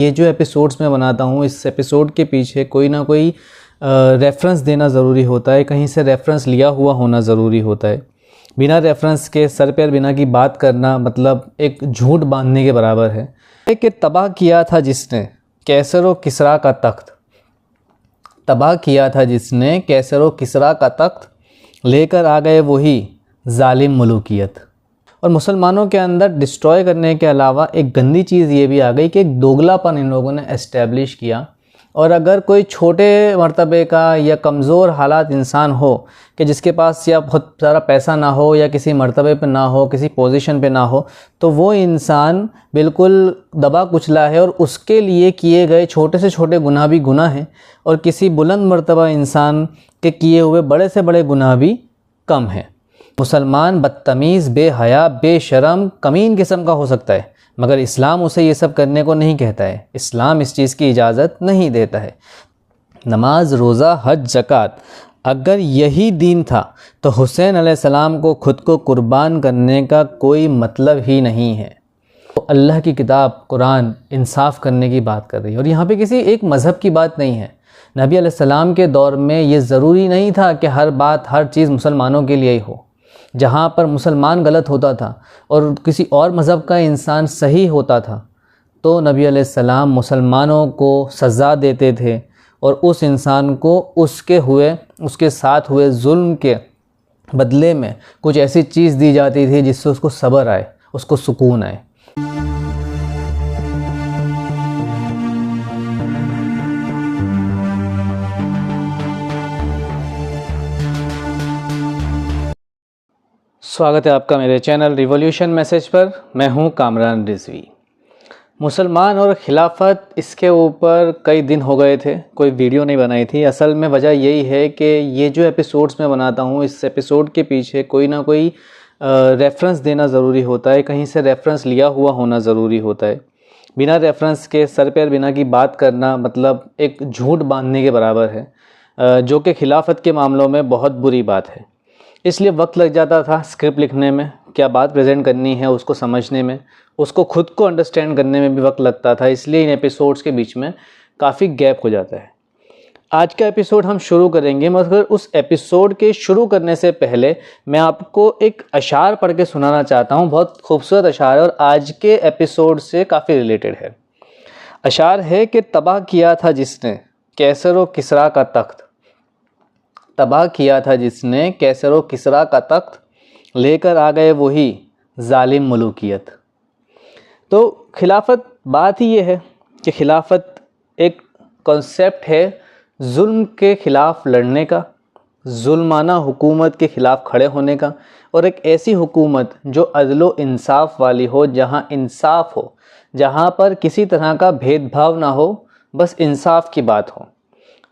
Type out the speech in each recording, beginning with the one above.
ये जो एपिसोड्स मैं बनाता हूँ, इस एपिसोड के पीछे कोई ना कोई रेफरेंस देना ज़रूरी होता है, कहीं से रेफरेंस लिया हुआ होना ज़रूरी होता है। बिना रेफरेंस के सर पैर बिना की बात करना मतलब एक झूठ बांधने के बराबर है कि तबाह किया था जिसने कैसर व किसरा का तख्त, तबाह किया था जिसने कैसर व किसरा का तख्त, लेकर आ गए वही जालिम मलूकियत। और मुसलमानों के अंदर डिस्ट्रॉय करने के अलावा एक गंदी चीज़ ये भी आ गई कि एक दोगलापन इन लोगों ने एस्टेब्लिश किया। और अगर कोई छोटे मर्तबे का या कमज़ोर हालात इंसान हो कि जिसके पास या बहुत सारा पैसा ना हो या किसी मर्तबे पे ना हो, किसी पोजीशन पे ना हो, तो वो इंसान बिल्कुल दबा कुचला है और उसके लिए किए गए छोटे से छोटे गुनाह भी गुनाह हैं और किसी बुलंद मर्तबा इंसान के किए हुए बड़े से बड़े गुनाह भी कम हैं। मुसलमान बदतमीज़, बेहया, बेशरम, कमीन किस्म का हो सकता है, मगर इस्लाम उसे ये सब करने को नहीं कहता है। इस्लाम इस चीज़ की इजाज़त नहीं देता है। नमाज, रोज़ा, हज, ज़कात, अगर यही दीन था तो हुसैन अलैहिस्सलाम को ख़ुद को कुर्बान करने का कोई मतलब ही नहीं है। तो अल्लाह की किताब कुरान इंसाफ करने की बात कर रही है और यहाँ पे किसी एक मज़हब की बात नहीं है। नबी अलैहिस्सलाम के दौर में ये ज़रूरी नहीं था कि हर बात हर चीज़ मुसलमानों के लिए ही हो। जहाँ पर मुसलमान गलत होता था और किसी और मज़हब का इंसान सही होता था तो नबी अलैहिस्सलाम मुसलमानों को सज़ा देते थे और उस इंसान को उसके साथ हुए जुल्म के बदले में कुछ ऐसी चीज़ दी जाती थी जिससे उसको सब्र आए, उसको सुकून आए। स्वागत है आपका मेरे चैनल रिवॉल्यूशन मैसेज पर। मैं हूं कामरान रिजवी। मुसलमान और खिलाफत, इसके ऊपर कई दिन हो गए थे, कोई वीडियो नहीं बनाई थी। असल में वजह यही है कि ये जो एपिसोड्स मैं बनाता हूं, इस एपिसोड के पीछे कोई ना कोई रेफरेंस देना ज़रूरी होता है, कहीं से रेफरेंस लिया हुआ होना ज़रूरी होता है। बिना रेफरेंस के सर पैर बिना की बात करना मतलब एक झूठ बांधने के बराबर है, जो कि खिलाफत के मामलों में बहुत बुरी बात है। इसलिए वक्त लग जाता था स्क्रिप्ट लिखने में, क्या बात प्रेजेंट करनी है उसको समझने में, उसको खुद को अंडरस्टैंड करने में भी वक्त लगता था। इसलिए इन एपिसोड्स के बीच में काफ़ी गैप हो जाता है। आज का एपिसोड हम शुरू करेंगे, मगर उस एपिसोड के शुरू करने से पहले मैं आपको एक अशार पढ़ के सुनाना चाहता हूँ। बहुत खूबसूरत अशार है और आज के एपिसोड से काफ़ी रिलेटेड है। अशार है कि तबाह किया था जिसने कैसर व किसरा का तख्त, तबाह किया था जिसने कैसर व किसरा का तख्त, लेकर आ गए वही जालिम मलूकियत। तो खिलाफत बात ही ये है कि खिलाफत एक कॉन्सेप्ट है जुल्म के ख़िलाफ़ लड़ने का, जुल्माना हुकूमत के ख़िलाफ़ खड़े होने का, और एक ऐसी हुकूमत जो अदल व इंसाफ वाली हो, जहाँ इंसाफ हो, जहाँ पर किसी तरह का भेदभाव ना हो, बस इंसाफ की बात हो।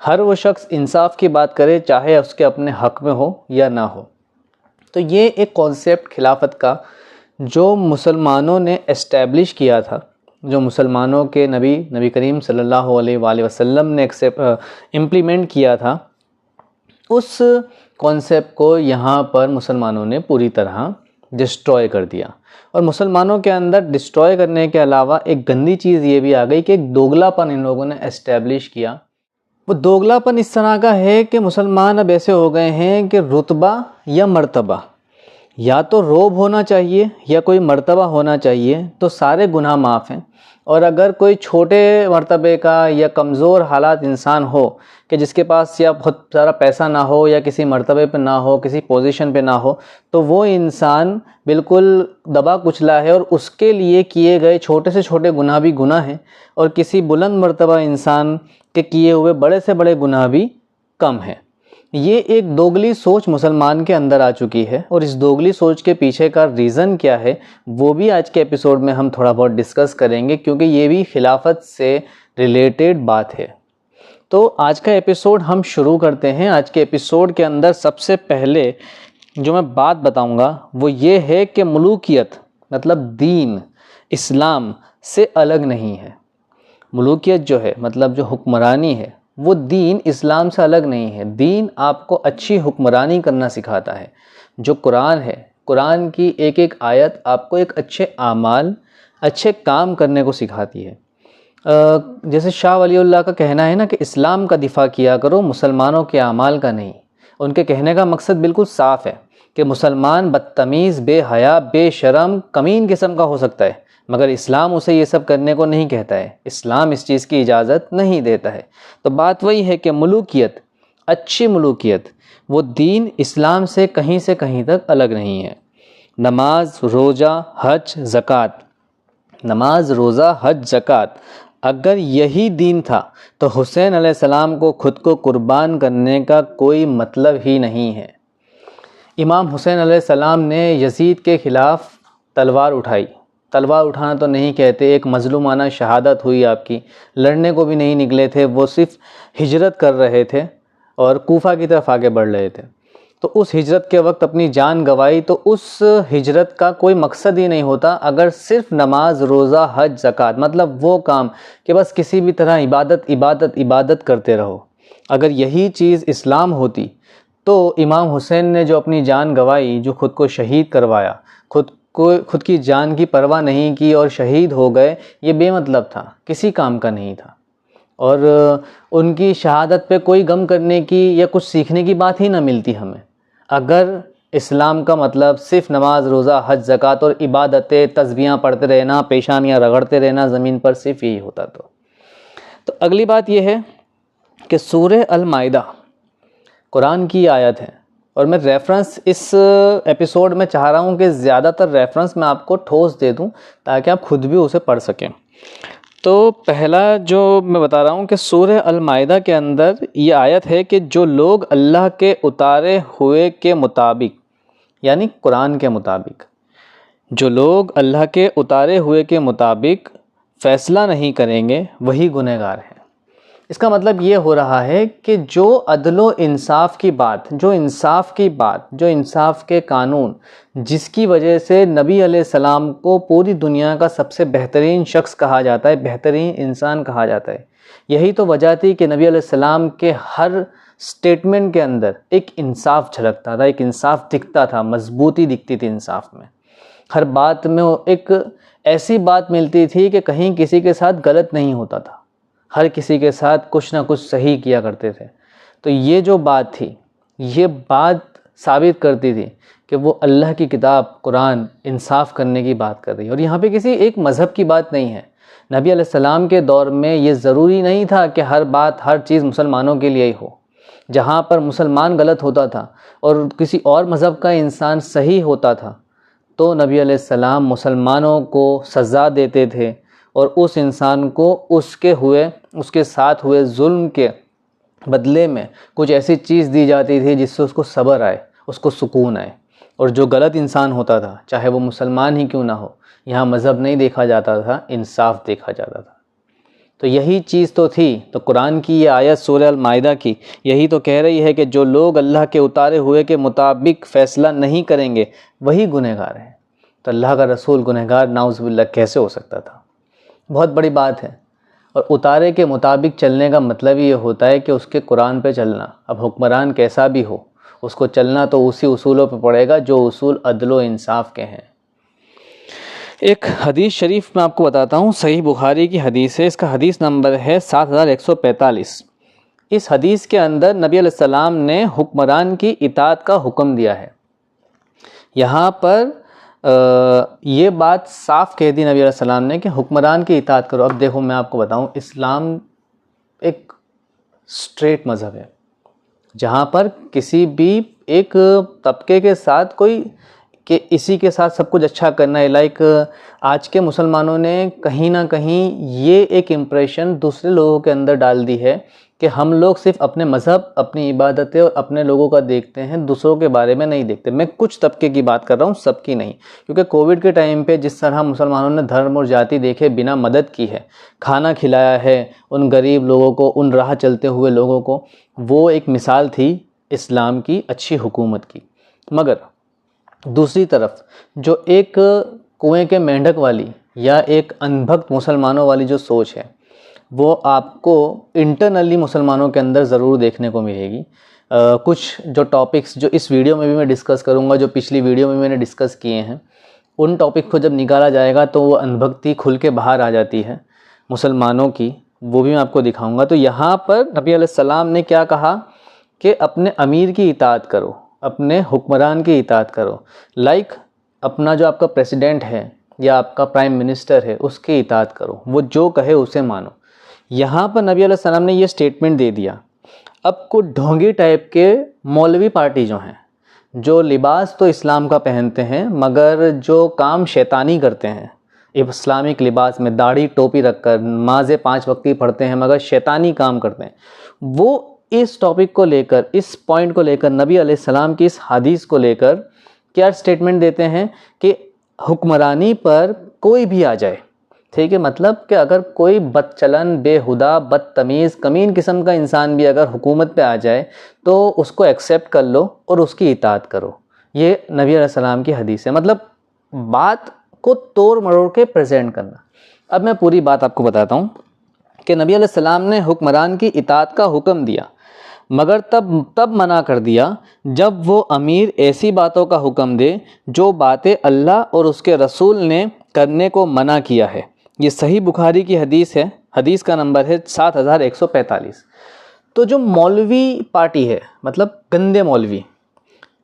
हर वो शख्स इंसाफ की बात करे, चाहे उसके अपने हक़ में हो या ना हो। तो ये एक कॉन्सेप्ट खिलाफत का जो मुसलमानों ने एस्टैब्लिश किया था, जो मुसलमानों के नबी करीम सल्लल्लाहु अलैहि वसल्लम ने इम्प्लीमेंट किया था, उस कॉन्सेप्ट को यहाँ पर मुसलमानों ने पूरी तरह डिस्ट्रॉय कर दिया। और मुसलमानों के अंदर डिस्ट्रॉय करने के अलावा एक गंदी चीज़ ये भी आ गई कि एक दोगलापन इन लोगों ने एस्टैब्लिश किया। वो दोगलापन इस तरह का है कि मुसलमान अब ऐसे हो गए हैं कि रुतबा या मर्तबा, या तो रोब होना चाहिए या कोई मर्तबा होना चाहिए तो सारे गुनाह माफ़ हैं। और अगर कोई छोटे मर्तबे का या कमज़ोर हालात इंसान हो कि जिसके पास या बहुत सारा पैसा ना हो या किसी मर्तबे पे ना हो, किसी पोजीशन पे ना हो, तो वो इंसान बिल्कुल दबा कुचला है और उसके लिए किए गए छोटे से छोटे गुनाह भी गुनाह हैं और किसी बुलंद मर्तबा इंसान के किए हुए बड़े से बड़े गुनाह भी कम हैं। ये एक दोगली सोच मुसलमान के अंदर आ चुकी है और इस दोगली सोच के पीछे का रीज़न क्या है वो भी आज के एपिसोड में हम थोड़ा बहुत डिस्कस करेंगे, क्योंकि ये भी खिलाफत से रिलेटेड बात है। तो आज का एपिसोड हम शुरू करते हैं। आज के एपिसोड के अंदर सबसे पहले जो मैं बात बताऊंगा वो ये है कि मुलूकियत मतलब दीन इस्लाम से अलग नहीं है। मुलूकियत जो है मतलब जो हुक्मरानी है वो दीन इस्लाम से अलग नहीं है। दीन आपको अच्छी हुक्मरानी करना सिखाता है। जो कुरान है, कुरान की एक एक आयत आपको एक अच्छे आमाल, अच्छे काम करने को सिखाती है। जैसे शाह वलीउल्लाह का कहना है ना कि इस्लाम का दिफा किया करो, मुसलमानों के अमाल का नहीं। उनके कहने का मकसद बिल्कुल साफ़ है कि मुसलमान बदतमीज़, बेहया, बेशरम, कमीन किस्म का हो सकता है, मगर इस्लाम उसे ये सब करने को नहीं कहता है। इस्लाम इस चीज़ की इजाज़त नहीं देता है। तो बात वही है कि मलूकियत, अच्छी मलूकियत, वो दीन इस्लाम से कहीं तक अलग नहीं है। नमाज, रोज़ा, हज, ज़कात, नमाज, रोज़ा, हज, ज़कात, अगर यही दीन था तो हुसैन अलैहिस्सलाम को खुद को कुर्बान करने का कोई मतलब ही नहीं है। इमाम हुसैन अलैहिस्सलाम ने यजीद के ख़िलाफ़ तलवार उठाई। तलवार उठाना तो नहीं कहते, एक मज़लूमाना शहादत हुई आपकी। लड़ने को भी नहीं निकले थे, वो सिर्फ़ हिजरत कर रहे थे और कूफ़ा की तरफ आगे बढ़ रहे थे। तो उस हिजरत के वक्त अपनी जान गंवाई, तो उस हिजरत का कोई मकसद ही नहीं होता अगर सिर्फ नमाज, रोज़ा, हज, ज़कात, मतलब वो काम कि बस किसी भी तरह इबादत इबादत इबादत करते रहो। अगर यही चीज़ इस्लाम होती तो इमाम हुसैन ने जो अपनी जान गंवाई, जो ख़ुद को शहीद करवाया, खुद की जान की परवाह नहीं की और शहीद हो गए, ये बेमतलब था, किसी काम का नहीं था। और उनकी शहादत पे कोई गम करने की या कुछ सीखने की बात ही ना मिलती हमें, अगर इस्लाम का मतलब सिर्फ नमाज, रोज़ा, हज, ज़कात और इबादतें, तस्बीहां पढ़ते रहना, पेशानियाँ रगड़ते रहना ज़मीन पर, सिर्फ यही होता। तो अगली बात यह है कि सूरह अल माइदा कुरान की आयत है, और मैं रेफ़रेंस इस एपिसोड में चाह रहा हूँ कि ज़्यादातर रेफ़रेंस मैं आपको ठोस दे दूँ ताकि आप खुद भी उसे पढ़ सकें। तो पहला जो मैं बता रहा हूँ कि सूरह अल माइदा के अंदर ये आयत है कि जो लोग अल्लाह के उतारे हुए के मुताबिक, यानी कुरान के मुताबिक, जो लोग अल्लाह के उतारे हुए के मुताबिक फ़ैसला नहीं करेंगे वही गुनहगार हैं। इसका मतलब ये हो रहा है कि जो अदलो इंसाफ की बात, जो इंसाफ की बात, जो इंसाफ के कानून, जिसकी वजह से नबी अलैहिस्सलाम को पूरी दुनिया का सबसे बेहतरीन शख्स कहा जाता है, बेहतरीन इंसान कहा जाता है, यही तो वजह थी कि नबी अलैहिस्सलाम के हर स्टेटमेंट के अंदर एक इंसाफ झलकता था, एक इंसाफ दिखता था, मजबूती दिखती थी इंसाफ में। हर बात में एक ऐसी बात मिलती थी कि कहीं किसी के साथ गलत नहीं होता था, हर किसी के साथ कुछ ना कुछ सही किया करते थे। तो ये जो बात थी, ये बात साबित करती थी कि वो अल्लाह की किताब कुरान इंसाफ करने की बात कर रही है। और यहाँ पे किसी एक मज़हब की बात नहीं है। नबी अलैहिस्सलाम के दौर में ये ज़रूरी नहीं था कि हर बात, हर चीज़ मुसलमानों के लिए ही हो। जहाँ पर मुसलमान गलत होता था और किसी और मज़हब का इंसान सही होता था, तो नबी अलैहिस्सलाम मुसलमानों को सज़ा देते थे और उस इंसान को उसके साथ हुए जुल्म के बदले में कुछ ऐसी चीज़ दी जाती थी जिससे उसको सब्र आए, उसको सुकून आए। और जो गलत इंसान होता था, चाहे वो मुसलमान ही क्यों ना हो, यहाँ मज़हब नहीं देखा जाता था, इंसाफ देखा जाता था। तो यही चीज़ तो थी। तो कुरान की ये आयत सूरह अल माइदा की यही तो कह रही है कि जो लोग अल्लाह के उतारे हुए के मुताबिक फ़ैसला नहीं करेंगे वही गुनहगार हैं। तो अल्लाह का रसूल गुनहगार नाउज़ुबिल्लाह कैसे हो सकता था? बहुत बड़ी बात है। और उतारे के मुताबिक चलने का मतलब ये होता है कि उसके कुरान पे चलना। अब हुक्मरान कैसा भी हो, उसको चलना तो उसी उसूलों पे पड़ेगा जो उसूल अदल इंसाफ के हैं। एक हदीस शरीफ मैं आपको बताता हूँ, सही बुखारी की हदीस है। इसका हदीस नंबर है 7145। इस हदीस के अंदर नबी अलैहिस्सलाम ने हुक्मरान की इताअत का हुक्म दिया है। यहाँ पर ये बात साफ़ कह दी नबी अलैहिस्सलाम ने कि हुक्मरान की इताअत करो। अब देखो मैं आपको बताऊँ, इस्लाम एक स्ट्रेट मज़हब है जहाँ पर किसी भी एक तबके के साथ कोई कि इसी के साथ सब कुछ अच्छा करना है। लाइक आज के मुसलमानों ने कहीं ना कहीं ये एक इम्प्रेशन दूसरे लोगों के अंदर डाल दी है कि हम लोग सिर्फ अपने मज़हब, अपनी इबादतें और अपने लोगों का देखते हैं, दूसरों के बारे में नहीं देखते। मैं कुछ तबके की बात कर रहा हूँ, सबकी नहीं। क्योंकि कोविड के टाइम पे जिस तरह मुसलमानों ने धर्म और जाति देखे बिना मदद की है, खाना खिलाया है उन गरीब लोगों को, उन राह चलते हुए लोगों को, वो एक मिसाल थी इस्लाम की अच्छी हुकूमत की। मगर दूसरी तरफ जो एक कुएं के मेंढक वाली या एक अनभक्त मुसलमानों वाली जो सोच है, वो आपको इंटरनली मुसलमानों के अंदर ज़रूर देखने को मिलेगी। कुछ जो टॉपिक्स जो इस वीडियो में भी मैं डिस्कस करूँगा, जो पिछली वीडियो में मैंने डिस्कस किए हैं, उन टॉपिक को जब निकाला जाएगा तो वो अनभक्ति खुल के बाहर आ जाती है। मुसलमानों की, वो भी मैं आपको दिखाऊंगा। तो यहाँ पर नबी अलैहिस्सलाम ने क्या कहा कि अपने अमीर की इताअत करो, अपने हुक्मरान की इताअत करो। लाइक अपना जो आपका प्रेसिडेंट है या आपका प्राइम मिनिस्टर है उसकी इताअत करो, वो जो कहे उसे मानो। यहाँ पर नबी अलैहिस्सलाम ने ये स्टेटमेंट दे दिया। अब कुछ ढोंगी टाइप के मौलवी पार्टी जो हैं, जो लिबास तो इस्लाम का पहनते हैं मगर जो काम शैतानी करते हैं, इस्लामिक लिबास में दाढ़ी टोपी रखकर नमाज़ें 5 वक्त की पढ़ते हैं मगर शैतानी काम करते हैं, वो इस टॉपिक को लेकर, इस पॉइंट को लेकर, नबी अलैहिस्सलाम की इस हदीस को लेकर क्या स्टेटमेंट देते हैं कि हुक्मरानी पर कोई भी आ जाए, ठीक है, मतलब कि अगर कोई बदचलन, बेहुदा, बदतमीज़, कमीन किस्म का इंसान भी अगर हुकूमत पे आ जाए तो उसको एक्सेप्ट कर लो और उसकी इताअत करो। ये नबी अलैहिस्सलाम की हदीस है, मतलब बात को तोड़ मरोड़ के प्रेजेंट करना। अब मैं पूरी बात आपको बताता हूँ कि नबी अलैहिस्सलाम ने हुक्मरान की इताअत का हुक्म दिया मगर तब मना कर दिया जब वो अमीर ऐसी बातों का हुक्म दे जो बातें अल्लाह और उसके रसूल ने करने को मना किया है। ये सही बुखारी की हदीस है, हदीस का नंबर है 7145। तो जो मौलवी पार्टी है, मतलब गंदे मौलवी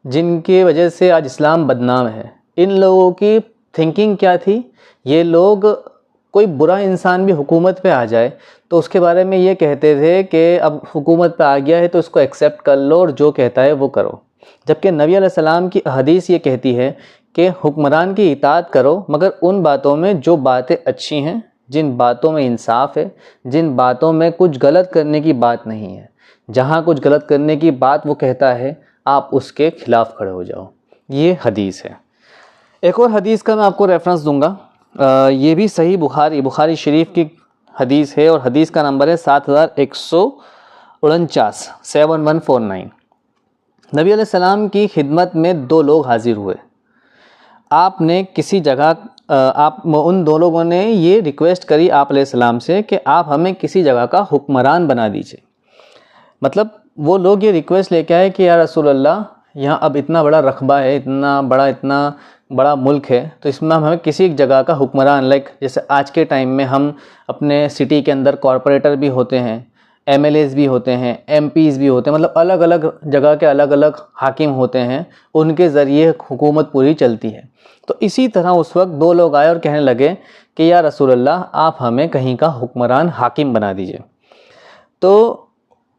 जिनके वजह से आज इस्लाम बदनाम है, इन लोगों की थिंकिंग क्या थी, ये लोग कोई बुरा इंसान भी हुकूमत पे आ जाए तो उसके बारे में ये कहते थे कि अब हुकूमत पे आ गया है तो इसको एक्सेप्ट कर लो और जो कहता है वो करो। जबकि नबी अलैहिस्सलाम की हदीस ये कहती है कि हुक्मरान की इताअत करो मगर उन बातों में जो बातें अच्छी हैं, जिन बातों में इंसाफ है, जिन बातों में कुछ गलत करने की बात नहीं है। जहाँ कुछ गलत करने की बात वो कहता है आप उसके खिलाफ़ खड़े हो जाओ। ये हदीस है। एक और हदीस का मैं आपको रेफरेंस दूंगा, ये भी सही बुखारी शरीफ की हदीस है और हदीस का नंबर है 7149, 7149। नबी अलैहिस्सलाम की खिदमत में 2 लोग हाजिर हुए। आपने किसी जगह उन 2 लोगों ने ये रिक्वेस्ट करी आप अलैहिस्सलाम से कि आप हमें किसी जगह का हुक्मरान बना दीजिए। मतलब वो लोग ये रिक्वेस्ट लेके आए कि या रसूल अल्लाह, यहाँ अब इतना बड़ा रकबा है, इतना बड़ा मुल्क है, तो इसमें हमें किसी एक जगह का हुक्मरान, लाइक जैसे आज के टाइम में हम अपने सिटी के अंदर कॉरपोरेटर भी होते हैं, MLAs भी होते हैं, MPs भी होते हैं, मतलब अलग अलग जगह के अलग अलग हाकिम होते हैं, उनके ज़रिए हुकूमत पूरी चलती है। तो इसी तरह उस वक्त 2 लोग आए और कहने लगे कि या रसूल अल्लाह, आप हमें कहीं का हुक्मरान, हाकिम बना दीजिए। तो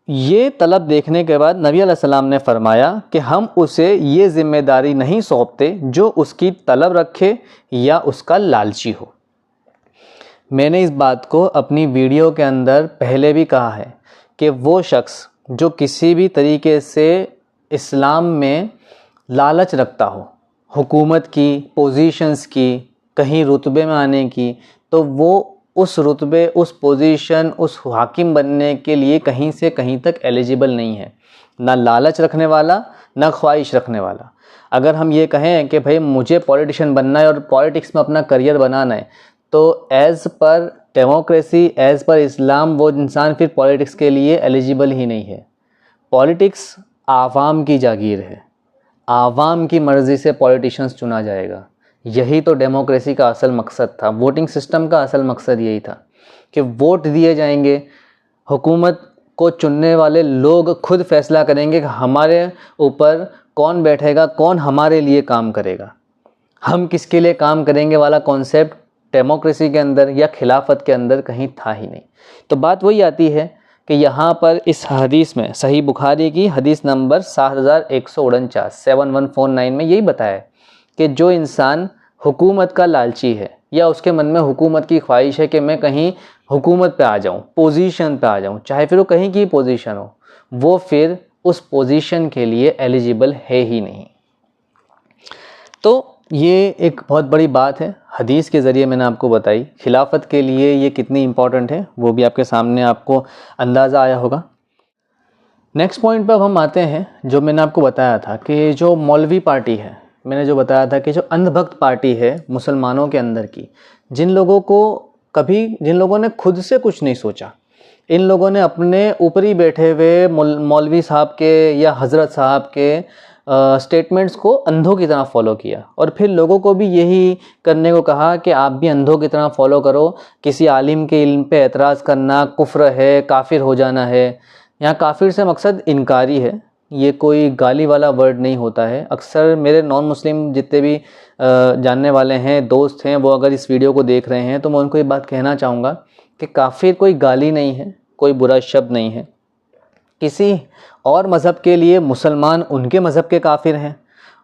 ये तलब देखने के बाद नबी अलैहिस्सलाम ने फरमाया कि हम उसे ये ज़िम्मेदारी नहीं सौंपते जो उसकी तलब रखे या उसका लालची हो। मैंने इस बात को अपनी वीडियो के अंदर पहले भी कहा है कि वो शख्स जो किसी भी तरीके से इस्लाम में लालच रखता हो, हुकूमत की, पोजीशंस की, कहीं रुतबे में आने की, तो वो उस रुतबे, उस पोजीशन, उस हाकिम बनने के लिए कहीं से कहीं तक एलिजिबल नहीं है। ना लालच रखने वाला, ना ख्वाहिश रखने वाला। अगर हम ये कहें कि भाई मुझे पॉलिटिशियन बनना है और पॉलिटिक्स में अपना करियर बनाना है, तो as per democracy, as per इस्लाम, वो इंसान फिर पॉलिटिक्स के लिए एलिजिबल ही नहीं है। पॉलिटिक्स आवाम की जागीर है, आवाम की मर्ज़ी से पॉलिटिशियंस चुना जाएगा। यही तो डेमोक्रेसी का असल मकसद था, वोटिंग सिस्टम का असल मकसद यही था कि वोट दिए जाएंगे, हुकूमत को चुनने वाले लोग खुद फैसला करेंगे कि हमारे ऊपर कौन बैठेगा, कौन हमारे लिए काम करेगा, हम किसके लिए काम करेंगे वाला कॉन्सेप्ट डेमोक्रेसी के अंदर या खिलाफत के अंदर कहीं था ही नहीं। तो बात वही आती है कि यहाँ पर इस हदीस में, सही बुखारी की हदीस नंबर 7149, 7149 में यही बताया कि जो इंसान हुकूमत का लालची है या उसके मन में हुकूमत की ख्वाहिश है कि मैं कहीं हुकूमत पे आ जाऊं, पोजीशन पे आ जाऊं, चाहे फिर वो कहीं की पोजीशन हो, वो फिर उस पोजीशन के लिए एलिजिबल है ही नहीं। तो ये एक बहुत बड़ी बात है, हदीस के ज़रिए मैंने आपको बताई। खिलाफत के लिए ये कितनी इम्पॉर्टेंट है वो भी आपके सामने आपको अंदाज़ा आया होगा। नेक्स्ट पॉइंट पर अब हम आते हैं, जो मैंने आपको बताया था कि जो मौलवी पार्टी है, मैंने जो बताया था कि जो अंधभक्त पार्टी है मुसलमानों के अंदर की, जिन लोगों ने खुद से कुछ नहीं सोचा, इन लोगों ने अपने ऊपर ही बैठे हुए मौलवी साहब के या हज़रत साहब के स्टेटमेंट्स को अंधों की तरह फॉलो किया और फिर लोगों को भी यही करने को कहा कि आप भी अंधों की तरह फॉलो करो। किसी आलिम के इल्म पे एतराज़ करना कुफ्र है, काफिर हो जाना है। यहाँ काफिर से मकसद इनकारी है, ये कोई गाली वाला वर्ड नहीं होता है। अक्सर मेरे नॉन मुस्लिम जितने भी जानने वाले हैं, दोस्त हैं, वो अगर इस वीडियो को देख रहे हैं तो मैं उनको ये बात कहना चाहूँगा कि काफिर कोई गाली नहीं है, कोई बुरा शब्द नहीं है। किसी और मज़हब के लिए मुसलमान उनके मज़हब के काफिर हैं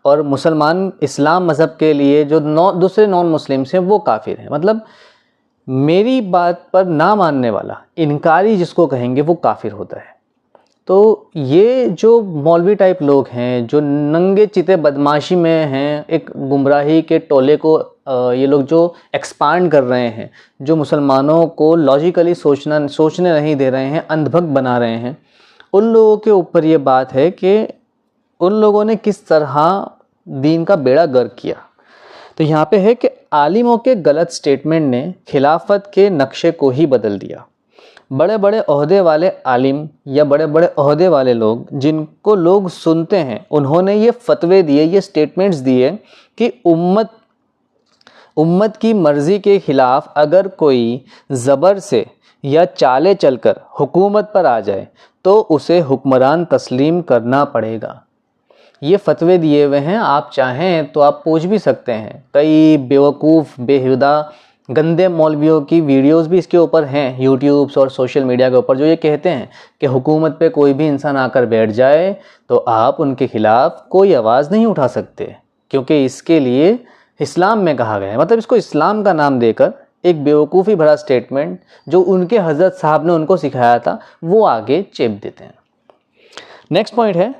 और मुसलमान इस्लाम मज़हब के लिए जो दूसरे नॉन मुस्लिम्स हैं वो काफिर हैं। मतलब मेरी बात पर ना मानने वाला, इनकारी जिसको कहेंगे, वो काफिर होता है। तो ये जो मौलवी टाइप लोग हैं, जो नंगे चिते बदमाशी में हैं, एक गुमराही के टोले को ये लोग जो एक्सपांड कर रहे हैं, जो मुसलमानों को लॉजिकली सोचने नहीं दे रहे हैं, अंधभक्त बना रहे हैं, उन लोगों के ऊपर ये बात है कि उन लोगों ने किस तरह दीन का बेड़ा गर्क किया। तो यहाँ पे है कि आलिमों के गलत स्टेटमेंट ने खिलाफत के नक्शे को ही बदल दिया। बड़े बड़े ओहदे वाले आलिम या बड़े बड़े ओहदे वाले लोग जिनको लोग सुनते हैं, उन्होंने ये फतवे दिए, ये स्टेटमेंट्स दिए कि उम्मत की मर्ज़ी के ख़िलाफ़ अगर कोई ज़बर से या चाले चलकर हुकूमत पर आ जाए तो उसे हुक्मरान तस्लीम करना पड़ेगा। ये फतवे दिए हुए हैं, आप चाहें तो आप पूछ भी सकते हैं। कई बेवकूफ़ बेहुदा गंदे मौलवियों की वीडियोस भी इसके ऊपर हैं यूट्यूब्स और सोशल मीडिया के ऊपर, जो ये कहते हैं कि हुकूमत पे कोई भी इंसान आकर बैठ जाए तो आप उनके ख़िलाफ़ कोई आवाज़ नहीं उठा सकते, क्योंकि इसके लिए इस्लाम में कहा गया है। मतलब इसको इस्लाम का नाम देकर एक बेवकूफ़ी भरा स्टेटमेंट जो उनके हज़रत साहब ने उनको सिखाया था वो आगे चेप देते हैं। नेक्स्ट पॉइंट है,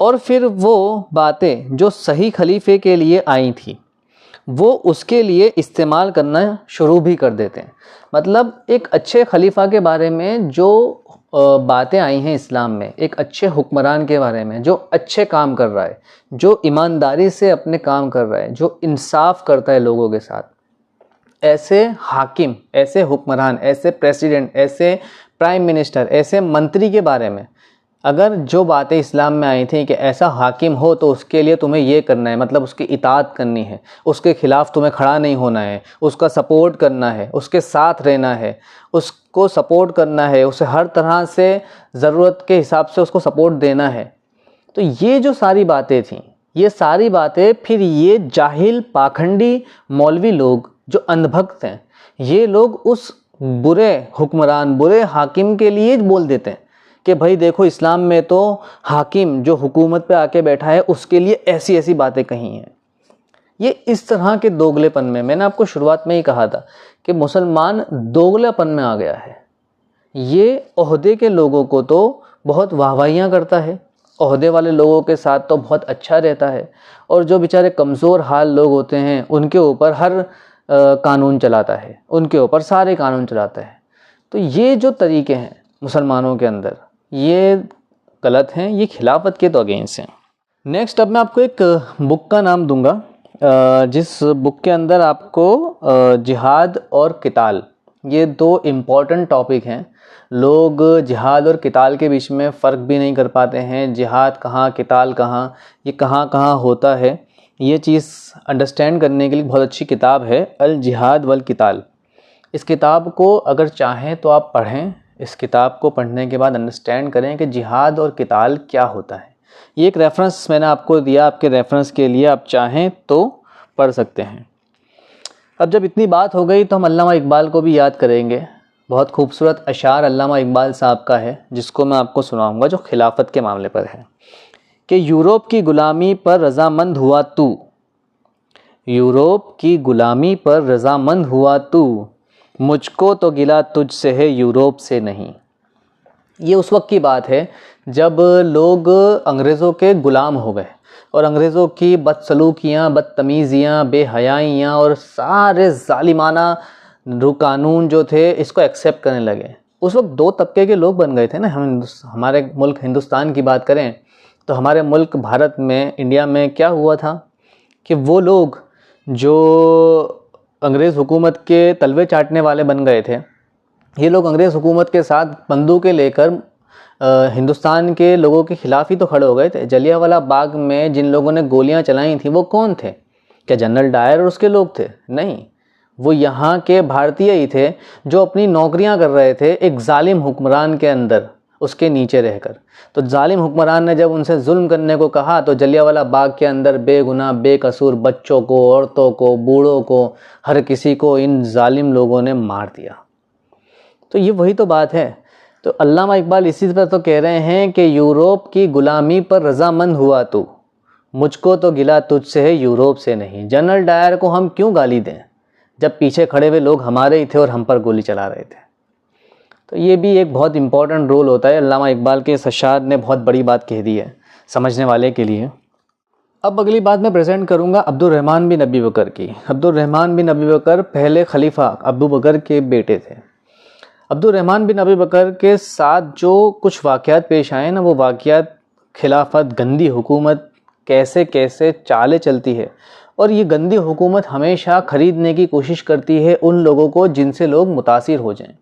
और फिर वो बातें जो सही खलीफे के लिए आई थी वो उसके लिए इस्तेमाल करना शुरू भी कर देते हैं। मतलब एक अच्छे खलीफा के बारे में जो बातें आई हैं इस्लाम में, एक अच्छे हुक्मरान के बारे में जो अच्छे काम कर रहा है, जो ईमानदारी से अपने काम कर रहा है, जो इंसाफ करता है लोगों के साथ, ऐसे हाकिम, ऐसे हुक्मरान, ऐसे प्रेसिडेंट, ऐसे प्राइम मिनिस्टर, ऐसे मंत्री के बारे में अगर जो बातें इस्लाम में आई थी कि ऐसा हाकिम हो तो उसके लिए तुम्हें ये करना है, मतलब उसकी इताअत करनी है, उसके ख़िलाफ़ तुम्हें खड़ा नहीं होना है, उसका सपोर्ट करना है, उसके साथ रहना है, उसको सपोर्ट करना है, उसे हर तरह से ज़रूरत के हिसाब से उसको सपोर्ट देना है। तो ये जो सारी बातें थीं, ये सारी बातें फिर ये जाहिल पाखंडी मौलवी लोग जो अंधभक्त हैं, ये लोग उस बुरे हुक्मरान, बुरे हाकिम के लिए बोल देते हैं कि भाई देखो इस्लाम में तो हाकिम जो हुकूमत पे आके बैठा है उसके लिए ऐसी ऐसी बातें कही हैं। ये इस तरह के दोगलेपन में, मैंने आपको शुरुआत में ही कहा था कि मुसलमान दोगलेपन में आ गया है। ये ओहदे के लोगों को तो बहुत वाहवाहियाँ करता है, ओहदे वाले लोगों के साथ तो बहुत अच्छा रहता है, और जो बेचारे कमज़ोर हाल लोग होते हैं उनके ऊपर हर कानून चलाता है, उनके ऊपर सारे कानून चलाता है। तो ये जो तरीके हैं मुसलमानों के अंदर, ये गलत हैं, ये खिलाफत के तो अगेंस्ट हैं। नेक्स्ट अब मैं आपको एक बुक का नाम दूंगा, जिस बुक के अंदर आपको जिहाद और किताल, ये दो इम्पॉर्टेंट टॉपिक हैं। लोग जिहाद और किताल के बीच में फ़र्क भी नहीं कर पाते हैं, जिहाद कहाँ, किताल कहाँ, ये कहाँ कहाँ होता है। ये चीज़ अंडरस्टैंड करने के लिए बहुत अच्छी किताब है अल जिहाद वल किताल। इस किताब को अगर चाहें तो आप पढ़ें। इस किताब को पढ़ने के बाद अंडरस्टैंड करें कि जिहाद और किताल क्या होता है। ये एक रेफरेंस मैंने आपको दिया, आपके रेफरेंस के लिए, आप चाहें तो पढ़ सकते हैं। अब जब इतनी बात हो गई तो हम अल्लामा इकबाल को भी याद करेंगे। बहुत खूबसूरत अशार अल्लामा इकबाल साहब का है जिसको मैं आपको सुनाऊंगा, जो खिलाफत के मामले पर है कि यूरोप की ग़ुलामी पर रज़ामंद हुआ तू, यूरोप की ग़ुलामी पर रज़ामंद हुआ तू, मुझको तो गिला तुझसे है यूरोप से नहीं। ये उस वक्त की बात है जब लोग अंग्रेज़ों के ग़ुलाम हो गए और अंग्रेज़ों की बदसलूकियाँ, बदतमीज़ियाँ, बेहयाइयाँ और सारे ज़ालिमाना कानून जो थे इसको एक्सेप्ट करने लगे। उस वक्त दो तबके के लोग बन गए थे ना। हम हमारे मुल्क हिंदुस्तान की बात करें तो हमारे मुल्क भारत में, इंडिया में क्या हुआ था कि वो लोग जो अंग्रेज़ हुकूमत के तलवे चाटने वाले बन गए थे, ये लोग अंग्रेज़ हुकूमत के साथ बंदूकें लेकर हिंदुस्तान के लोगों के खिलाफ ही तो खड़े हो गए थे। जलियांवाला बाग में जिन लोगों ने गोलियां चलाई थी वो कौन थे? क्या जनरल डायर और उसके लोग थे? नहीं, वो यहाँ के भारतीय ही थे जो अपनी नौकरियां कर रहे थे एक जालिम हुक्मरान के अंदर, उसके नीचे रहकर। तो जालिम हुक्मरान ने जब उनसे जुल्म करने को कहा तो जलियांवाला बाग के अंदर बेगुनाह बेकसूर बच्चों को, औरतों को, बूढ़ों को, हर किसी को इन जालिम लोगों ने मार दिया। तो ये वही तो बात है। तो अल्लामा इकबाल इसी पर तो कह रहे हैं कि यूरोप की गुलामी पर रजामंद हुआ तू, मुझको तो गिला तुझसे है यूरोप से नहीं। जनरल डायर को हम क्यों गाली दें जब पीछे खड़े हुए लोग हमारे ही थे और हम पर गोली चला रहे थे? तो ये भी एक बहुत इंपॉर्टेंट रोल होता है। अल्लामा इकबाल के इस अशार ने बहुत बड़ी बात कह दी है समझने वाले के लिए। अब अगली बात मैं प्रेजेंट करूँगा अब्दुर्रहमान बिन अबी बकर की। अब्दुर्रहमान बिन अबी बकर पहले खलीफा अबू बकर के बेटे थे। अब्दुर्रहमान बिन अबी बकर के साथ जो कुछ वाक़यात पेश आए ना, वो वाक़यात खिलाफत, गंदी हुकूमत कैसे कैसे चालें चलती है, और ये गंदी हुकूमत हमेशा ख़रीदने की कोशिश करती है उन लोगों को जिनसे लोग मुतासिर हो जाएं।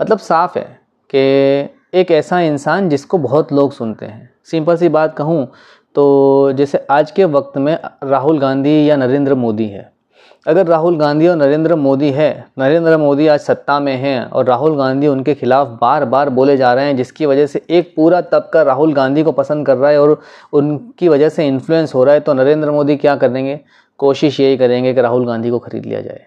मतलब साफ़ है कि एक ऐसा इंसान जिसको बहुत लोग सुनते हैं। सिंपल सी बात कहूँ तो जैसे आज के वक्त में राहुल गांधी या नरेंद्र मोदी है। अगर राहुल गांधी और नरेंद्र मोदी आज सत्ता में हैं और राहुल गांधी उनके खिलाफ बार बार बोले जा रहे हैं, जिसकी वजह से एक पूरा तबका राहुल गांधी को पसंद कर रहा है और उनकी वजह से इन्फ्लुएंस हो रहा है, तो नरेंद्र मोदी क्या करेंगे? कोशिश यही करेंगे कि राहुल गांधी को ख़रीद लिया जाए।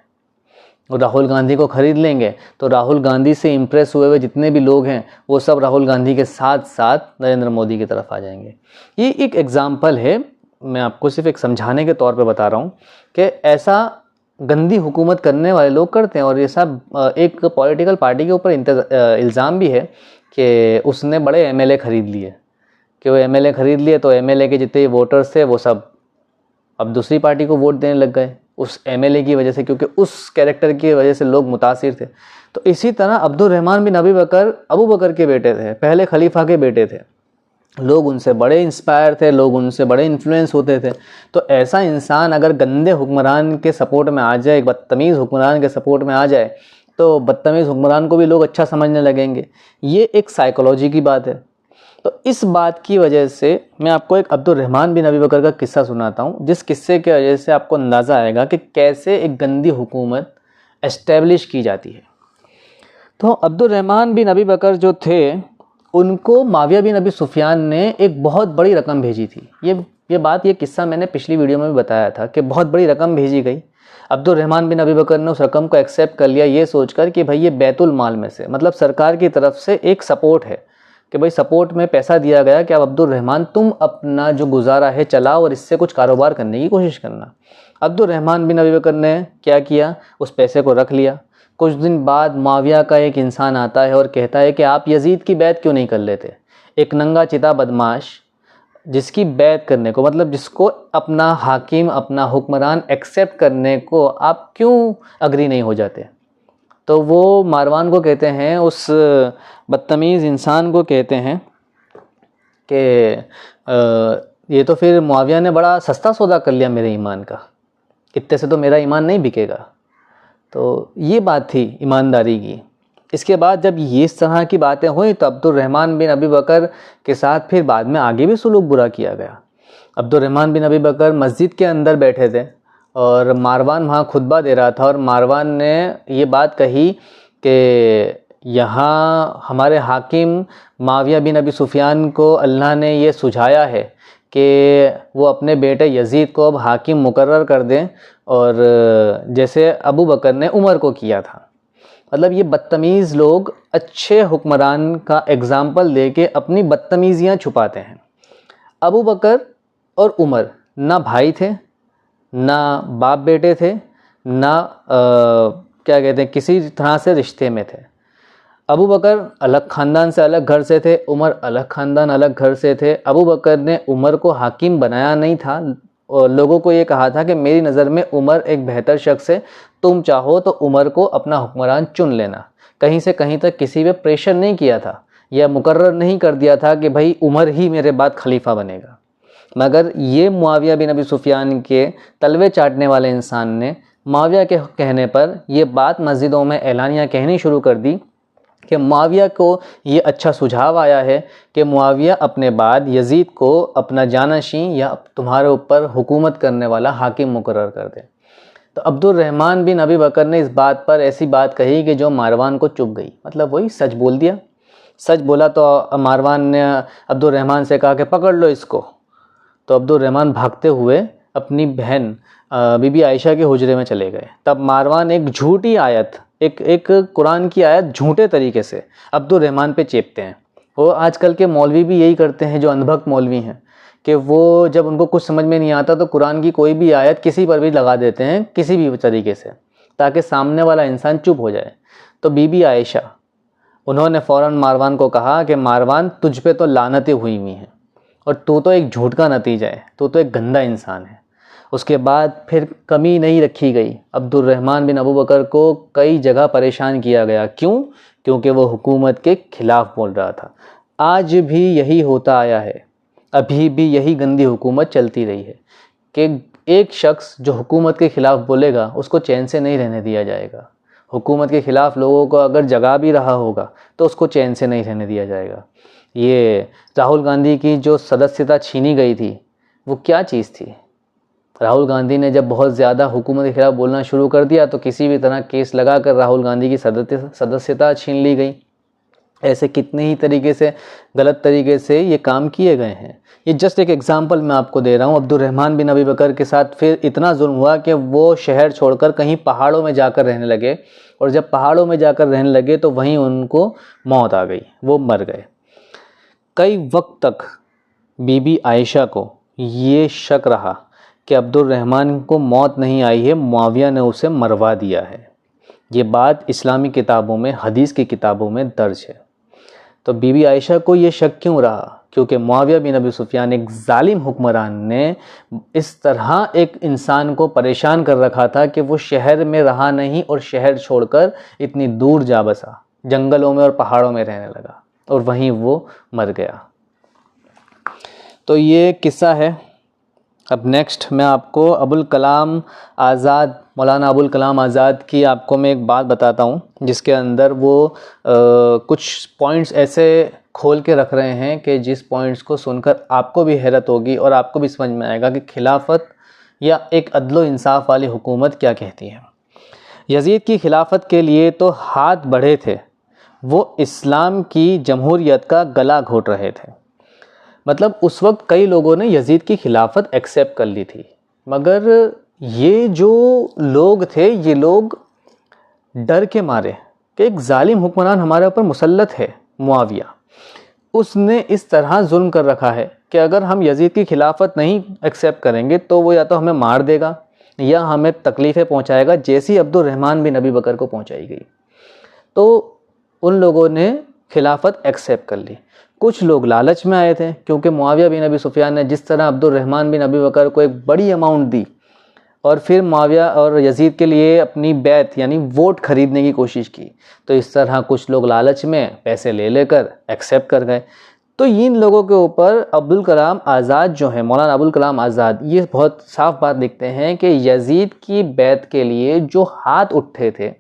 और राहुल गांधी को ख़रीद लेंगे तो राहुल गांधी से इम्प्रेस हुए जितने भी लोग हैं वो सब राहुल गांधी के साथ साथ नरेंद्र मोदी की तरफ आ जाएंगे। ये एक एग्ज़ाम्पल है, मैं आपको सिर्फ एक समझाने के तौर पे बता रहा हूँ कि ऐसा गंदी हुकूमत करने वाले लोग करते हैं। और ये सब एक पॉलिटिकल पार्टी के ऊपर इल्ज़ाम भी है कि उसने बड़े एमएलए ख़रीद लिए, कि वो एमएलए ख़रीद लिए तो एमएलए के जितने वोटर्स थे वो सब अब दूसरी पार्टी को वोट देने लग गए उस एमएलए की वजह से, क्योंकि उस कैरेक्टर की वजह से लोग मुतासिर थे। तो इसी तरह अब्दुर्रहमान बिन अबी बकर अबू बकर के बेटे थे, पहले खलीफा के बेटे थे। लोग उनसे बड़े इंस्पायर थे, लोग उनसे बड़े इन्फ्लुएंस होते थे। तो ऐसा इंसान अगर गंदे हुक्मरान के सपोर्ट में आ जाए, बदतमीज़ हुक्मरान के सपोर्ट में आ जाए, तो बदतमीज़ हुक्मरान को भी लोग अच्छा समझने लगेंगे। ये एक साइकोलॉजी की बात है। तो इस बात की वजह से मैं आपको एक अब्दुर्रहमान बिन अबी बकर का किस्सा सुनाता हूँ, जिस किस्से की वजह से आपको अंदाज़ा आएगा कि कैसे एक गंदी हुकूमत एस्टेब्लिश की जाती है। तो अब्दुर्रहमान बिन अबी बकर जो थे उनको माविया बिन अबी सुफियान ने एक बहुत बड़ी रकम भेजी थी। ये किस्सा मैंने पिछली वीडियो में भी बताया था कि बहुत बड़ी रकम भेजी गई। अब्दुर्रहमान बिन अबी बकर ने उस रकम को एक्सेप्ट कर लिया, ये सोचकर कि भाई ये बैतुल माल में से, मतलब सरकार की तरफ से एक सपोर्ट है कि भाई सपोर्ट में पैसा दिया गया कि अब अब्दुर्रहमान तुम अपना जो गुजारा है चलाओ और इससे कुछ कारोबार करने की कोशिश करना। अब्दुर्रहमान बिन अबी बकर ने क्या किया, उस पैसे को रख लिया। कुछ दिन बाद माविया का एक इंसान आता है और कहता है कि आप यजीद की बैत क्यों नहीं कर लेते? एक नंगा चिता बदमाश जिसकी बैत करने को, मतलब जिसको अपना हाकिम, अपना हुक्मरान एक्सेप्ट करने को आप क्यों अग्री नहीं हो जाते? तो वो मारवान को कहते हैं, उस बदतमीज़ इंसान को कहते हैं कि ये तो फिर मुआविया ने बड़ा सस्ता सौदा कर लिया मेरे ईमान का, इतने से तो मेरा ईमान नहीं बिकेगा। तो ये बात थी ईमानदारी की। इसके बाद जब ये इस तरह की बातें हुई तो अब्दुर्रहमान बिन अबी बकर के साथ फिर बाद में आगे भी सुलूक बुरा किया गया। अब्दुर्रहमान बिन अबी बकर मस्जिद के अंदर बैठे थे और मारवान वहाँ खुतबा दे रहा था और मारवान ने ये बात कही कि यहाँ हमारे हाकिम माविया बिन अबी सुफियान को अल्लाह ने ये सुझाया है कि वो अपने बेटे यजीद को अब हाकिम मुकर्रर कर दें, और जैसे अबू बकर ने उमर को किया था। मतलब ये बदतमीज़ लोग अच्छे हुक्मरान का एग्ज़ाम्पल दे के अपनी बदतमीज़ियाँ छुपाते हैं। अबू बकर और उमर ना भाई थे, ना बाप बेटे थे, ना क्या कहते हैं किसी तरह से रिश्ते में थे। अबू बकर अलग ख़ानदान से अलग घर से थे, उमर अलग ख़ानदान अलग घर से थे। अबू बकर ने उमर को हाकिम बनाया नहीं था और लोगों को ये कहा था कि मेरी नज़र में उमर एक बेहतर शख्स है, तुम चाहो तो उमर को अपना हुक्मरान चुन लेना। कहीं से कहीं तक किसी पे प्रेशर नहीं किया था या मुकर्रर नहीं कर दिया था कि भाई उमर ही मेरे बाद खलीफा बनेगा। मगर ये मुआविया बिन अबी सुफियान के तलवे चाटने वाले इंसान ने मुआविया के कहने पर यह बात मस्जिदों में एलानिया कहनी शुरू कर दी कि मुआविया को ये अच्छा सुझाव आया है कि मुआविया अपने बाद यजीद को अपना जानशी या तुम्हारे ऊपर हुकूमत करने वाला हाकिम मुकर्रर कर दे। तो अब्दुर्रहमान बिन अबी बकर ने इस बात पर ऐसी बात कही कि जो मारवान को चुभ गई, मतलब वही सच बोल दिया। सच बोला तो मारवान ने अब्दुर्रहमान से कहा कि पकड़ लो इसको। तो अब्दुर्रहमान भागते हुए अपनी बहन बीबी आयशा के हुजरे में चले गए। तब मारवान एक झूठी आयत, एक कुरान की आयत झूठे तरीके से अब्दुर्रहमान पे चेपते हैं। वो आजकल के मौलवी भी यही करते हैं, जो अंधभक्त मौलवी हैं, कि वो जब उनको कुछ समझ में नहीं आता तो कुरान की कोई भी आयत किसी पर भी लगा देते हैं किसी भी तरीके से, ताकि सामने वाला इंसान चुप हो जाए। तो बीबी आयशा, उन्होंने फ़ौरन मारवान को कहा कि मारवान, तुझ पे तो लानतें हुई हुई हैं और तू तो एक झूठ का नतीजा है, तू तो एक गंदा इंसान है। उसके बाद फिर कमी नहीं रखी गई। अब्दुर्रहमान बिन अबू बकर को कई जगह परेशान किया गया। क्यों? क्योंकि वो हुकूमत के ख़िलाफ़ बोल रहा था। आज भी यही होता आया है, अभी भी यही गंदी हुकूमत चलती रही है कि एक शख्स जो हुकूमत के ख़िलाफ़ बोलेगा उसको चैन से नहीं रहने दिया जाएगा। हुकूमत के ख़िलाफ़ लोगों को अगर जगा भी रहा होगा तो उसको चैन से नहीं रहने दिया जाएगा। ये राहुल गांधी की जो सदस्यता छीनी गई थी, वो क्या चीज़ थी? राहुल गांधी ने जब बहुत ज़्यादा हुकूमत के ख़िलाफ़ बोलना शुरू कर दिया तो किसी भी तरह केस लगाकर राहुल गांधी की सदस्यता छीन ली गई। ऐसे कितने ही तरीके से, गलत तरीके से ये काम किए गए हैं। ये जस्ट एक एग्जांपल मैं आपको दे रहा हूँ। अब्दुर्रहमान बिन अबी बकर के साथ फिर इतना जुल्म हुआ कि वो शहर छोड़कर कहीं पहाड़ों में जाकर रहने लगे, और जब पहाड़ों में जाकर रहने लगे तो वहीं उनको मौत आ गई, वो मर गए। कई वक्त तक बीबी आयशा को ये शक रहा कि अब्दुर्रहमान को मौत नहीं आई है, मुआविया ने उसे मरवा दिया है। ये बात इस्लामी किताबों में, हदीस की किताबों में दर्ज है। तो बीबी आयशा को ये शक क्यों रहा? क्योंकि मुआविया बिन अबी सुफियान, एक जालिम हुक्मरान ने इस तरह एक इंसान को परेशान कर रखा था कि वो शहर में रहा नहीं और शहर छोड़कर इतनी दूर जा बसा, जंगलों में और पहाड़ों में रहने लगा, और वहीं वो मर गया। तो ये किस्सा है। अब नेक्स्ट मैं आपको अबुल कलाम आज़ाद, मौलाना अबुल कलाम आज़ाद की आपको मैं एक बात बताता हूँ, जिसके अंदर वो कुछ पॉइंट्स ऐसे खोल के रख रहे हैं कि जिस पॉइंट्स को सुनकर आपको भी हैरत होगी और आपको भी समझ में आएगा कि खिलाफत या एक अदलो इंसाफ वाली हुकूमत क्या कहती है। यजीद की खिलाफत के लिए तो हाथ बढ़े थे, वो इस्लाम की जमहूरियत का गला घोट रहे थे। मतलब उस वक्त कई लोगों ने यजीद की खिलाफत एक्सेप्ट कर ली थी, मगर ये जो लोग थे, ये लोग डर के मारे कि एक जालिम हुक्मरान हमारे ऊपर मुसल्लत है, मुआविया, उसने इस तरह जुल्म कर रखा है कि अगर हम यजीद की खिलाफत नहीं एक्सेप्ट करेंगे तो वो या तो हमें मार देगा या हमें तकलीफ़ें पहुंचाएगा, जैसी अब्दुर्रहमान बिन अबी बकर को पहुंचाई गई। तो उन लोगों ने खिलाफत एक्सेप्ट कर ली। कुछ लोग लालच में आए थे, क्योंकि मुआविया बिन अबी सुफियान ने जिस तरह अब्दुर्रहमान बिन अबी बकर को एक बड़ी अमाउंट दी और फिर मुआविया और यजीद के लिए अपनी बैत यानी वोट खरीदने की कोशिश की, तो इस तरह कुछ लोग लालच में पैसे ले लेकर एक्सेप्ट कर गए। तो इन लोगों के ऊपर अब्दुल कलाम आज़ाद जो है, मौलाना अबुल कलाम आज़ाद, ये बहुत साफ बात लिखते हैं कि यजीद की बैत के लिए जो हाथ उठे थे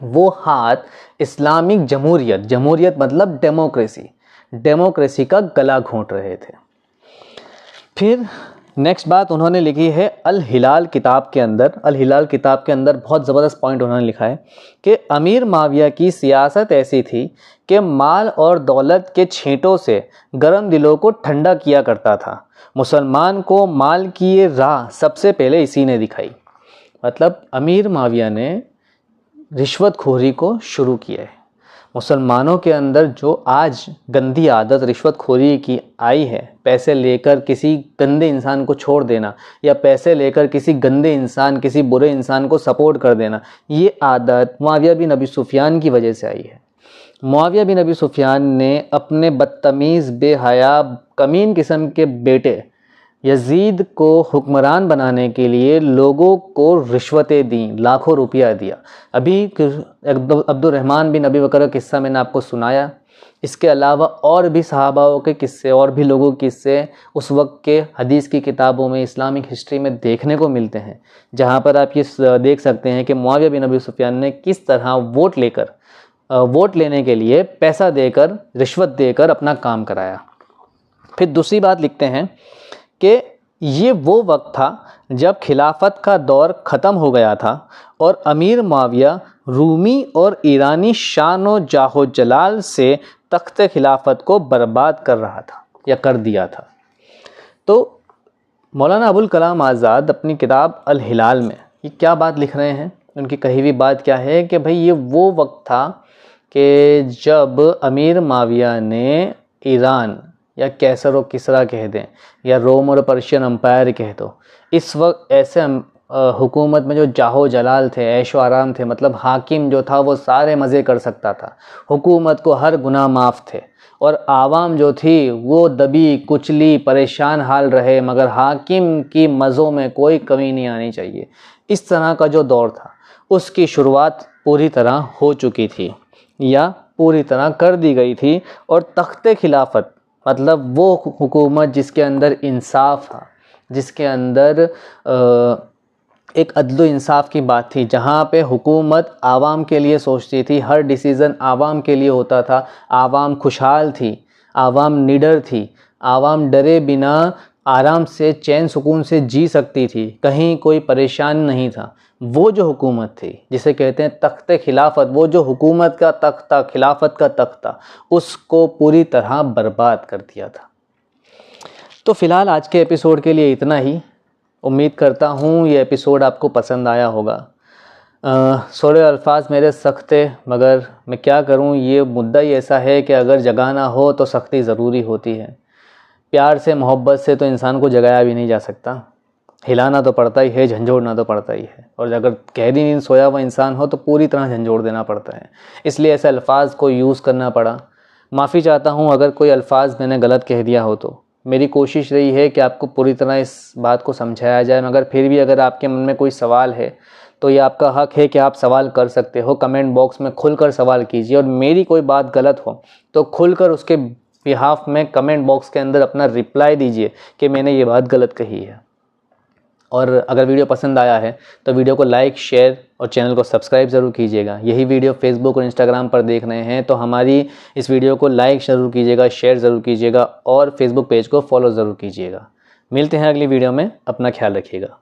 वो हाथ इस्लामिक जमहूरियत, जमहूरियत मतलब डेमोक्रेसी का गला घोंट रहे थे। फिर नेक्स्ट बात उन्होंने लिखी है अल हिलाल किताब के अंदर। अल हिलाल किताब के अंदर बहुत ज़बरदस्त पॉइंट उन्होंने लिखा है कि अमीर माविया की सियासत ऐसी थी कि माल और दौलत के छींटों से गर्म दिलों को ठंडा किया करता था। मुसलमान को माल की ये राह सबसे पहले इसी ने दिखाई। मतलब अमीर माविया ने रिश्वतखोरी को शुरू किया है। मुसलमानों के अंदर जो आज गंदी आदत रिश्वतखोरी की आई है, पैसे लेकर किसी गंदे इंसान को छोड़ देना या पैसे लेकर किसी गंदे इंसान, किसी बुरे इंसान को सपोर्ट कर देना, ये आदत मुआविया बिन अबी सुफियान की वजह से आई है। मुआविया बिन अबी सुफियान ने अपने बदतमीज़, बेहया, कमीन किस्म के बेटे यजीद को हुक्मरान बनाने के लिए लोगों को रिश्वतें दी, लाखों रुपया दिया। अभी अब्दुर्रहमान बिन अबी बकर का किस्सा मैंने आपको सुनाया। इसके अलावा और भी सहाबाओं के किस्से और भी लोगों के किस्से उस वक्त के हदीस की किताबों में, इस्लामिक हिस्ट्री में देखने को मिलते हैं, जहाँ पर आप ये देख सकते हैं कि मुआविया बिन अबी सुफियान ने किस तरह वोट लेकर वोट लेने के लिए पैसा देकर, रिश्वत देकर अपना काम कराया। फिर दूसरी बात लिखते हैं कि ये वो वक्त था जब खिलाफत का दौर ख़त्म हो गया था और अमीर मुआविया रूमी और ईरानी शान व जाहो जलाल से तख्त खिलाफत को बर्बाद कर रहा था या कर दिया था। तो मौलाना अबुल कलाम आज़ाद अपनी किताब अल हिलाल में ये क्या बात लिख रहे हैं, उनकी कही हुई बात क्या है कि भाई ये वो वक्त था कि जब अमीर मुआविया ने ईरान या कैसर और किसरा कह दें या रोम और पर्शियन अम्पायर कह दो, इस वक्त ऐसे हुकूमत में जो जाहो जलाल थे, ऐशो आराम थे, मतलब हाकिम जो था वो सारे मज़े कर सकता था, हुकूमत को हर गुनाह माफ़ थे और आवाम जो थी वो दबी कुचली परेशान हाल रहे, मगर हाकिम की मज़ों में कोई कमी नहीं आनी चाहिए। इस तरह का जो दौर था उसकी शुरुआत पूरी तरह हो चुकी थी या पूरी तरह कर दी गई थी और तख्ते खिलाफत मतलब वो हुकूमत जिसके अंदर इंसाफ था, जिसके अंदर एक अदल इंसाफ की बात थी, जहाँ पे हुकूमत आवाम के लिए सोचती थी, हर डिसीज़न आवाम के लिए होता था, आवाम खुशहाल थी, आवाम निडर थी, आवाम डरे बिना आराम से चैन सुकून से जी सकती थी, कहीं कोई परेशान नहीं था। वो जो हुकूमत थी जिसे कहते हैं तख्ते खिलाफत, वो जो हुकूमत का तख्ता, खिलाफत का तख्ता, उसको पूरी तरह बर्बाद कर दिया था। तो फ़िलहाल आज के एपिसोड के लिए इतना ही। उम्मीद करता हूँ ये एपिसोड आपको पसंद आया होगा। थोड़े अल्फाज मेरे सख्त थे, मगर मैं क्या करूँ, ये मुद्दा ही ऐसा है कि अगर जगाना हो तो सख्ती ज़रूरी होती है। प्यार से मोहब्बत से तो इंसान को जगाया भी नहीं जा सकता, हिलाना तो पड़ता ही है, झंझोड़ना तो पड़ता ही है, और अगर गहरी नींद सोया हुआ इंसान हो तो पूरी तरह झंझोड़ देना पड़ता है। इसलिए ऐसे अल्फाज को यूज़ करना पड़ा। माफ़ी चाहता हूँ अगर कोई अल्फाज मैंने गलत कह दिया हो तो। मेरी कोशिश रही है कि आपको पूरी तरह इस बात को समझाया जाए, मगर फिर भी अगर आपके मन में कोई सवाल है तो ये आपका हक है कि आप सवाल कर सकते हो। कमेंट बॉक्स में खुलकर सवाल कीजिए, और मेरी कोई बात गलत हो तो खुलकर उसके बिहाफ में कमेंट बॉक्स के अंदर अपना रिप्लाई दीजिए कि मैंने ये बात गलत कही है। और अगर वीडियो पसंद आया है तो वीडियो को लाइक, शेयर और चैनल को सब्सक्राइब ज़रूर कीजिएगा। यही वीडियो फेसबुक और इंस्टाग्राम पर देख रहे हैं तो हमारी इस वीडियो को लाइक ज़रूर कीजिएगा, शेयर ज़रूर कीजिएगा और फेसबुक पेज को फॉलो ज़रूर कीजिएगा। मिलते हैं अगली वीडियो में, अपना ख्याल रखिएगा।